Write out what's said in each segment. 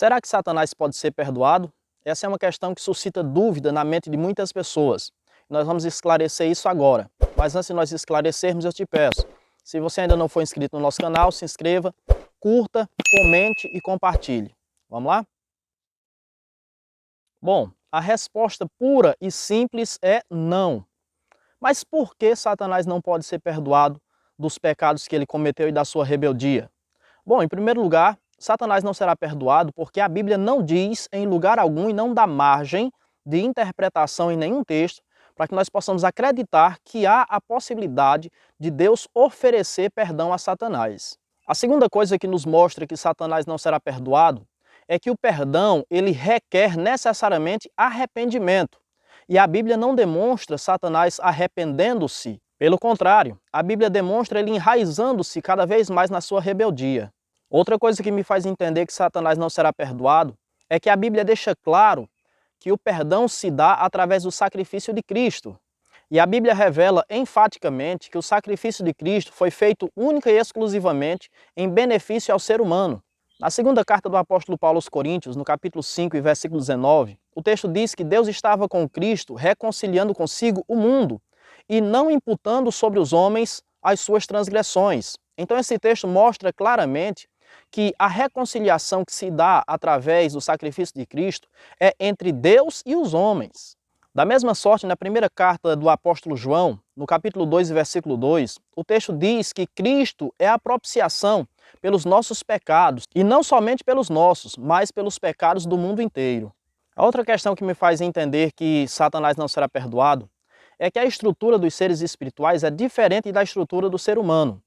Será que Satanás pode ser perdoado? Essa é uma questão que suscita dúvida na mente de muitas pessoas. Nós vamos esclarecer isso agora. Mas antes de nós esclarecermos, eu te peço, se você ainda não for inscrito no nosso canal, se inscreva, curta, comente e compartilhe. Vamos lá? Bom, a resposta pura e simples é não. Mas por que Satanás não pode ser perdoado dos pecados que ele cometeu e da sua rebeldia? Bom, em primeiro lugar, Satanás não será perdoado porque a Bíblia não diz em lugar algum e não dá margem de interpretação em nenhum texto para que nós possamos acreditar que há a possibilidade de Deus oferecer perdão a Satanás. A segunda coisa que nos mostra que Satanás não será perdoado é que o perdão ele requer necessariamente arrependimento. E a Bíblia não demonstra Satanás arrependendo-se. Pelo contrário, a Bíblia demonstra ele enraizando-se cada vez mais na sua rebeldia. Outra coisa que me faz entender que Satanás não será perdoado é que a Bíblia deixa claro que o perdão se dá através do sacrifício de Cristo. E a Bíblia revela enfaticamente que o sacrifício de Cristo foi feito única e exclusivamente em benefício ao ser humano. Na segunda carta do apóstolo Paulo aos Coríntios, no capítulo 5 e versículo 19, o texto diz que Deus estava com Cristo reconciliando consigo o mundo e não imputando sobre os homens as suas transgressões. Então esse texto mostra claramente que a reconciliação que se dá através do sacrifício de Cristo é entre Deus e os homens. Da mesma sorte, na primeira carta do apóstolo João, no capítulo 2 e versículo 2, o texto diz que Cristo é a propiciação pelos nossos pecados, e não somente pelos nossos, mas pelos pecados do mundo inteiro. A outra questão que me faz entender que Satanás não será perdoado é que a estrutura dos seres espirituais é diferente da estrutura do ser humano.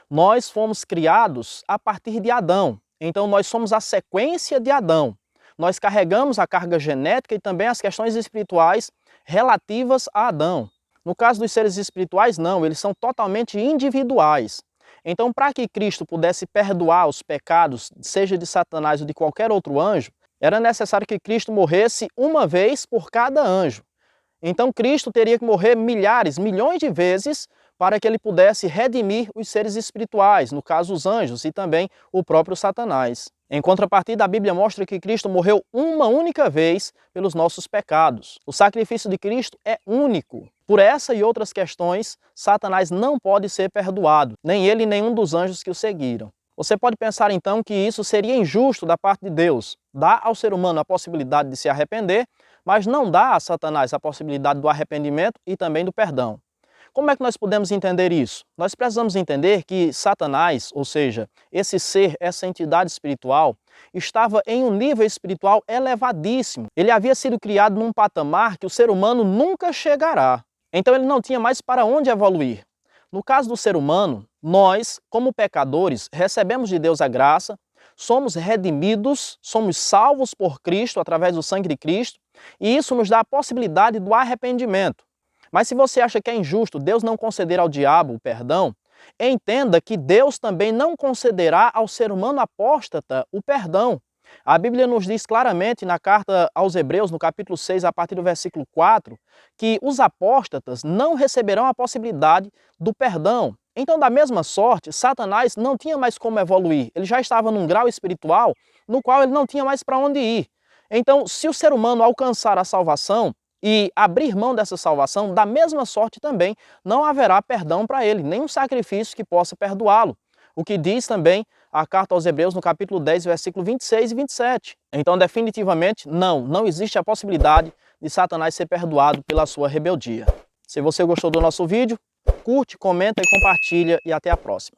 Nós fomos criados a partir de Adão, então nós somos a sequência de Adão. Nós carregamos a carga genética e também as questões espirituais relativas a Adão. No caso dos seres espirituais, não, eles são totalmente individuais. Então, para que Cristo pudesse perdoar os pecados, seja de Satanás ou de qualquer outro anjo, era necessário que Cristo morresse uma vez por cada anjo. Então, Cristo teria que morrer milhares, milhões de vezes para que ele pudesse redimir os seres espirituais, no caso os anjos e também o próprio Satanás. Em contrapartida, a Bíblia mostra que Cristo morreu uma única vez pelos nossos pecados. O sacrifício de Cristo é único. Por essa e outras questões, Satanás não pode ser perdoado, nem ele nem nenhum dos anjos que o seguiram. Você pode pensar então que isso seria injusto da parte de Deus. Dá ao ser humano a possibilidade de se arrepender, mas não dá a Satanás a possibilidade do arrependimento e também do perdão. Como é que nós podemos entender isso? Nós precisamos entender que Satanás, ou seja, esse ser, essa entidade espiritual, estava em um nível espiritual elevadíssimo. Ele havia sido criado num patamar que o ser humano nunca chegará. Então ele não tinha mais para onde evoluir. No caso do ser humano, nós, como pecadores, recebemos de Deus a graça, somos redimidos, somos salvos por Cristo através do sangue de Cristo, e isso nos dá a possibilidade do arrependimento. Mas se você acha que é injusto Deus não conceder ao diabo o perdão, entenda que Deus também não concederá ao ser humano apóstata o perdão. A Bíblia nos diz claramente na carta aos Hebreus, no capítulo 6, a partir do versículo 4, que os apóstatas não receberão a possibilidade do perdão. Então, da mesma sorte, Satanás não tinha mais como evoluir. Ele já estava num grau espiritual no qual ele não tinha mais para onde ir. Então, se o ser humano alcançar a salvação e abrir mão dessa salvação, da mesma sorte também não haverá perdão para ele, nem um sacrifício que possa perdoá-lo. O que diz também a carta aos Hebreus no capítulo 10, versículo 26 e 27. Então, definitivamente, não existe a possibilidade de Satanás ser perdoado pela sua rebeldia. Se você gostou do nosso vídeo, curte, comenta e compartilha e até a próxima.